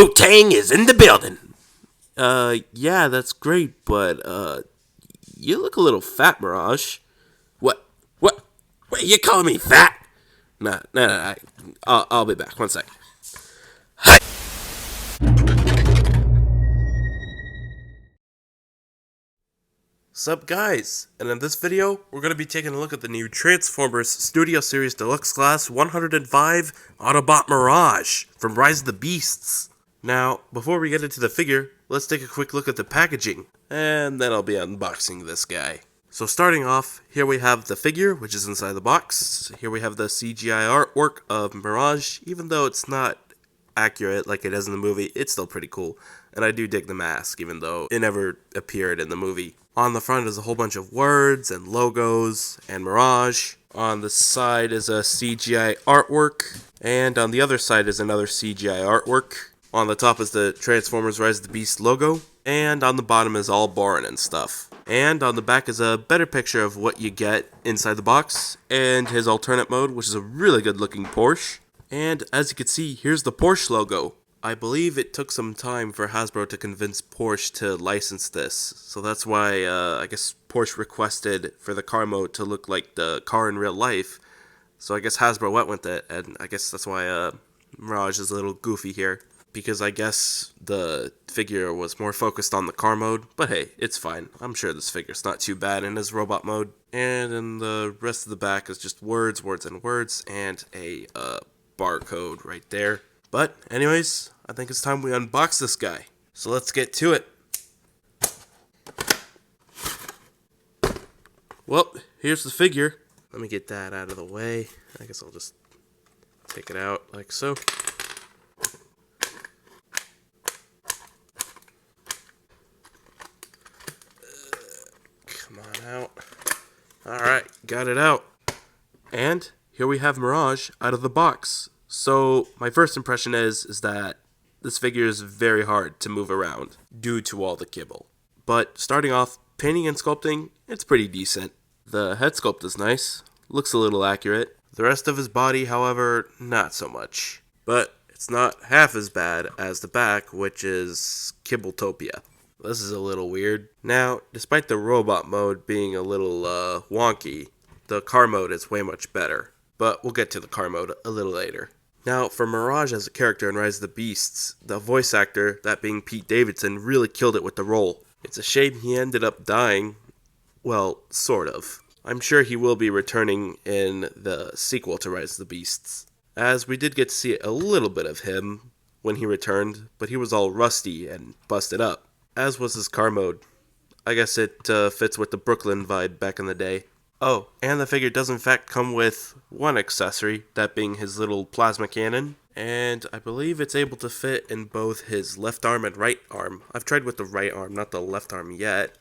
Wu-Tang is in the building. Yeah, that's great, but, you look a little fat, Mirage. What? What? Wait, you calling me fat? Nah. I'll be back. One sec. Hi. Sup, guys? And in this video, we're going to be taking a look at the new Transformers Studio Series Deluxe Class 105 Autobot Mirage from Rise of the Beasts. Now, before we get into the figure, let's take a quick look at the packaging, and then I'll be unboxing this guy. So starting off, here we have the figure, which is inside the box. Here we have the CGI artwork of Mirage. Even though it's not accurate like it is in the movie, it's still pretty cool. And I do dig the mask, even though it never appeared in the movie. On the front is a whole bunch of words and logos and Mirage. On the side is a CGI artwork, and on the other side is another CGI artwork. On the top is the Transformers Rise of the Beast logo, and on the bottom is all boring and stuff. And on the back is a better picture of what you get inside the box, and his alternate mode, which is a really good looking Porsche. And as you can see, here's the Porsche logo. I believe it took some time for Hasbro to convince Porsche to license this, so that's why I guess Porsche requested for the car mode to look like the car in real life. So I guess Hasbro went with it, and I guess that's why Mirage is a little goofy here. Because I guess the figure was more focused on the car mode, but hey, it's fine. I'm sure this figure's not too bad in his robot mode. And in the rest of the back is just words, and a barcode right there. But anyways, I think it's time we unbox this guy. So let's get to it. Well, here's the figure. Let me get that out of the way. I guess I'll just take it out like so. Come on out. Alright, got it out. And here we have Mirage out of the box. So my first impression is that this figure is very hard to move around due to all the kibble. But starting off, painting and sculpting, it's pretty decent. The head sculpt is nice, looks a little accurate. The rest of his body, however, not so much. But it's not half as bad as the back, which is Kibbletopia. This is a little weird. Now, despite the robot mode being a little wonky, the car mode is way much better. But we'll get to the car mode a little later. Now, for Mirage as a character in Rise of the Beasts, the voice actor, that being Pete Davidson, really killed it with the role. It's a shame he ended up dying. Well, sort of. I'm sure he will be returning in the sequel to Rise of the Beasts, as we did get to see a little bit of him when he returned, but he was all rusty and busted up, as was his car mode. I guess it fits with the Brooklyn vibe back in the day. Oh, and the figure does in fact come with one accessory, that being his little plasma cannon, and I believe it's able to fit in both his left arm and right arm. I've tried with the right arm, not the left arm yet.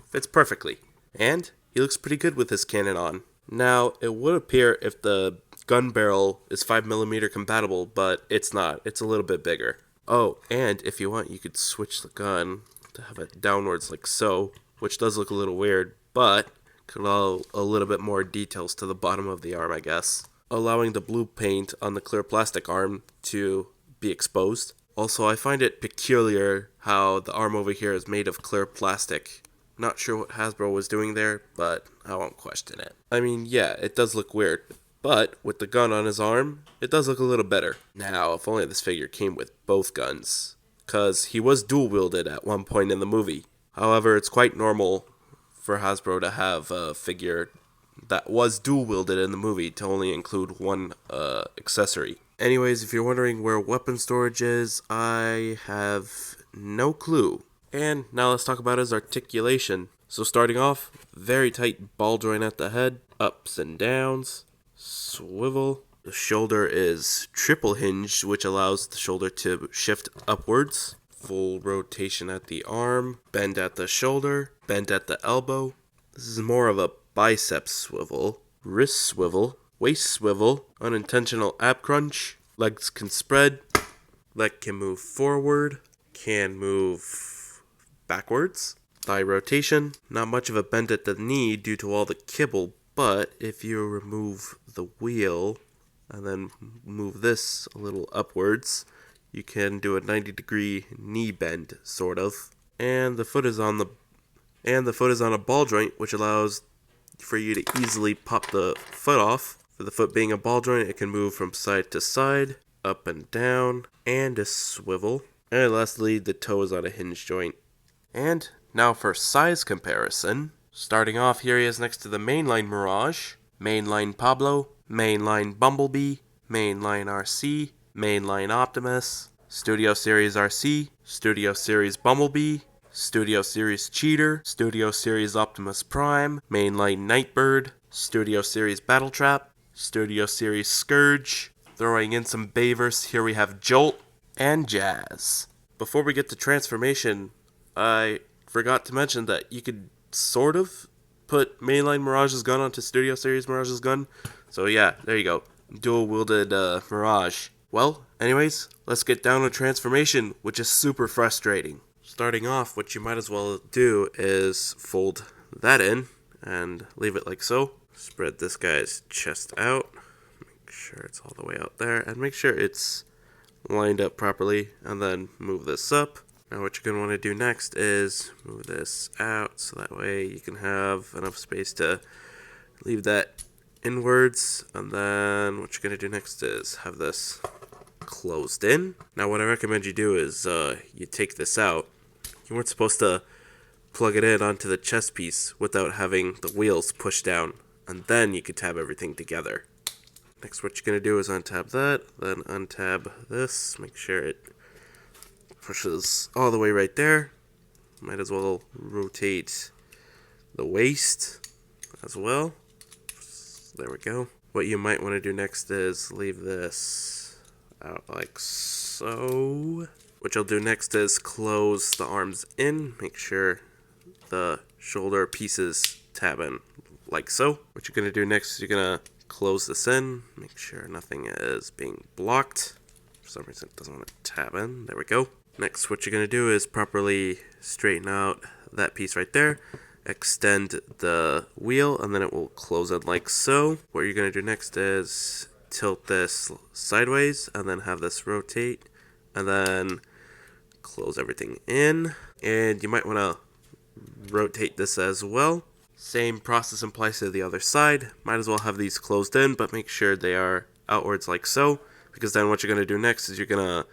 Fits perfectly. And he looks pretty good with his cannon on. Now, it would appear if the gun barrel is 5mm compatible, but it's not. It's a little bit bigger. Oh, and if you want, you could switch the gun to have it downwards like so, which does look a little weird, but could allow a little bit more details to the bottom of the arm, I guess, allowing the blue paint on the clear plastic arm to be exposed. Also, I find it peculiar how the arm over here is made of clear plastic. Not sure what Hasbro was doing there, but I won't question it. I mean, yeah, it does look weird, but with the gun on his arm, it does look a little better. Now, if only this figure came with both guns, cause he was dual-wielded at one point in the movie. However, it's quite normal for Hasbro to have a figure that was dual-wielded in the movie to only include one accessory. Anyways, if you're wondering where weapon storage is, I have no clue. And now let's talk about his articulation. So starting off, very tight ball joint at the head, ups and downs, swivel. The shoulder is triple hinged, which allows the shoulder to shift upwards. Full rotation at the arm, bend at the shoulder, bend at the elbow. This is more of a bicep swivel, wrist swivel, waist swivel, unintentional ab crunch. Legs can spread, leg can move forward, can move backwards. Thigh rotation, not much of a bend at the knee due to all the kibble, but if you remove the wheel and then move this a little upwards, you can do a 90-degree knee bend, sort of. And the foot is on a ball joint, which allows for you to easily pop the foot off. For the foot being a ball joint, it can move from side to side, up and down, and a swivel. And lastly, the toe is on a hinge joint. And now for size comparison. Starting off, here he is next to the Mainline Mirage, Mainline Pablo, Mainline Bumblebee, Mainline RC, Mainline Optimus, Studio Series RC, Studio Series Bumblebee, Studio Series Cheater, Studio Series Optimus Prime, Mainline Nightbird, Studio Series Battletrap, Studio Series Scourge. Throwing in some Bayverse, here we have Jolt and Jazz. Before we get to transformation, I forgot to mention that you could sort of put Mainline Mirage's gun onto Studio Series Mirage's gun. So yeah, there you go. Dual-wielded Mirage. Well, anyways, let's get down to transformation, which is super frustrating. Starting off, what you might as well do is fold that in and leave it like so. Spread this guy's chest out. Make sure it's all the way out there. And make sure it's lined up properly. And then move this up. Now what you're going to want to do next is move this out so that way you can have enough space to leave that inwards. And then what you're going to do next is have this closed in. Now what I recommend you do is you take this out. You weren't supposed to plug it in onto the chest piece without having the wheels pushed down, and then you could tab everything together. Next, what you're going to do is untab that, then untab this, make sure it pushes all the way right there. Might as well rotate the waist as well. There we go. What you might want to do next is leave this out like so. What you'll do next is close the arms in, make sure the shoulder pieces tab in like so. What you're going to do next is you're going to close this in, make sure nothing is being blocked. For some reason it doesn't want to tab in. There we go. Next, what you're going to do is properly straighten out that piece right there, extend the wheel, and then it will close it like so. What you're going to do next is tilt this sideways, and then have this rotate, and then close everything in. And you might want to rotate this as well. Same process applies to the other side. Might as well have these closed in, but make sure they are outwards like so, because then what you're going to do next is you're going to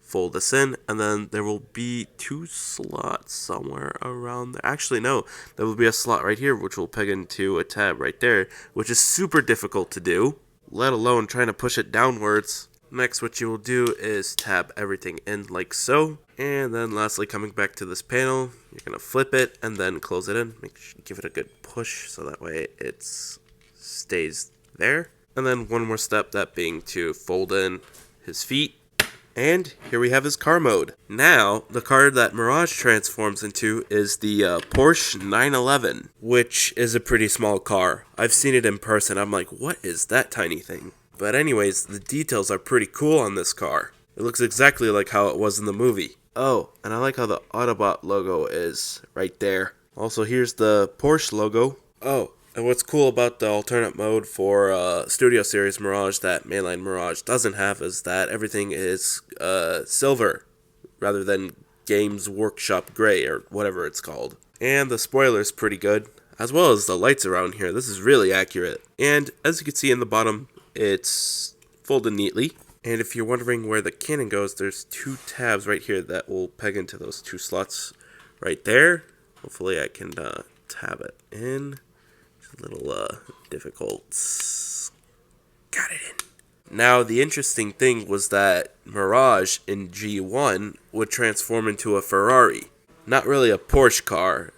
fold this in, and then there will be 2 slots somewhere around there. Actually, no, there will be a slot right here which will peg into a tab right there, which is super difficult to do, let alone trying to push it downwards. Next, what you will do is tab everything in like so, and then lastly, coming back to this panel, you're going to flip it and then close it in. Make sure you give it a good push so that way it stays there. And then one more step, that being to fold in his feet. And here we have his car mode. Now, the car that Mirage transforms into is the Porsche 911, which is a pretty small car. I've seen it in person. I'm like, what is that tiny thing? But anyways, the details are pretty cool on this car. It looks exactly like how it was in the movie. Oh, and I like how the Autobot logo is right there. Also, here's the Porsche logo. Oh, and what's cool about the alternate mode for Studio Series Mirage that Mainline Mirage doesn't have is that everything is silver rather than Games Workshop Gray or whatever it's called. And the spoiler's pretty good, as well as the lights around here. This is really accurate. And as you can see in the bottom, it's folded neatly. And if you're wondering where the cannon goes, there's 2 tabs right here that will peg into those 2 slots right there. Hopefully I can tab it in. It's a little difficult. Got it in. Now the interesting thing was that Mirage in G1 would transform into a Ferrari. Not really a Porsche car.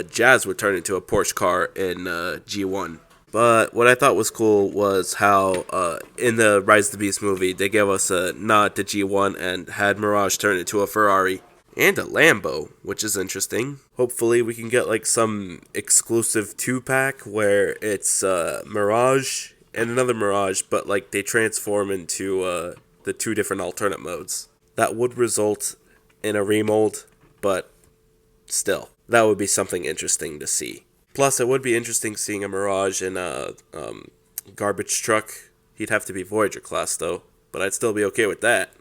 Jazz would turn into a Porsche car in G1. But what I thought was cool was how in the Rise of the Beast movie, they gave us a nod to G1 and had Mirage turn into a Ferrari. And a Lambo, which is interesting. Hopefully we can get like some exclusive 2-pack where it's Mirage and another Mirage, but like they transform into the 2 different alternate modes. That would result in a remold, but still, that would be something interesting to see. Plus, it would be interesting seeing a Mirage in a garbage truck. He'd have to be Voyager class, though, but I'd still be okay with that.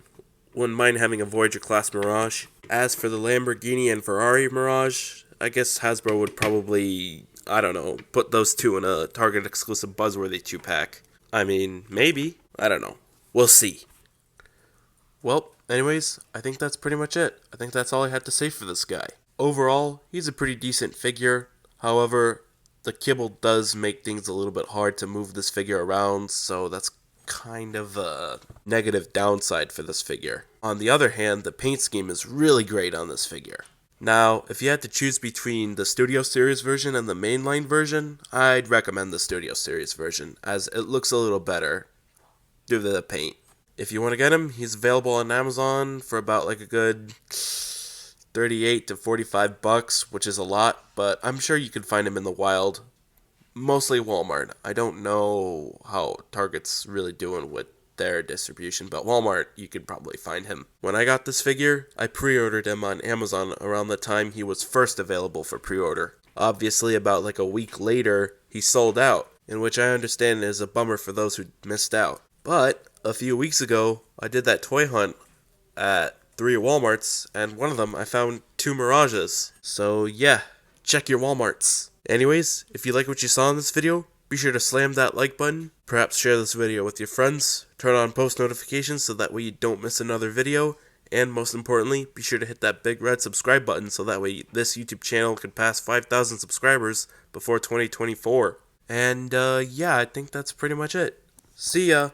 wouldn't mind having a Voyager class Mirage. As for the Lamborghini and Ferrari Mirage, I guess Hasbro would probably, I don't know, put those two in a Target exclusive Buzzworthy 2-pack. I mean, maybe. I don't know. We'll see. Well, anyways, I think that's pretty much it. I think that's all I had to say for this guy. Overall, he's a pretty decent figure. However, the kibble does make things a little bit hard to move this figure around, so that's kind of a negative downside for this figure. On the other hand, the paint scheme is really great on this figure. Now, if you had to choose between the Studio Series version and the Mainline version, I'd recommend the Studio Series version, as it looks a little better due to the paint. If you want to get him, he's available on Amazon for about like a good $38 to $45, which is a lot, but I'm sure you can find him in the wild. Mostly Walmart. I don't know how Target's really doing with their distribution, but Walmart, you could probably find him. When I got this figure, I pre-ordered him on Amazon around the time he was first available for pre-order. Obviously, about like a week later, he sold out, in which I understand is a bummer for those who missed out. But a few weeks ago, I did that toy hunt at 3 Walmarts, and one of them I found 2 Mirages. So yeah, check your Walmarts. Anyways, if you like what you saw in this video, be sure to slam that like button, perhaps share this video with your friends, turn on post notifications so that way you don't miss another video, and most importantly, be sure to hit that big red subscribe button so that way this YouTube channel can pass 5,000 subscribers before 2024. And yeah, I think that's pretty much it. See ya!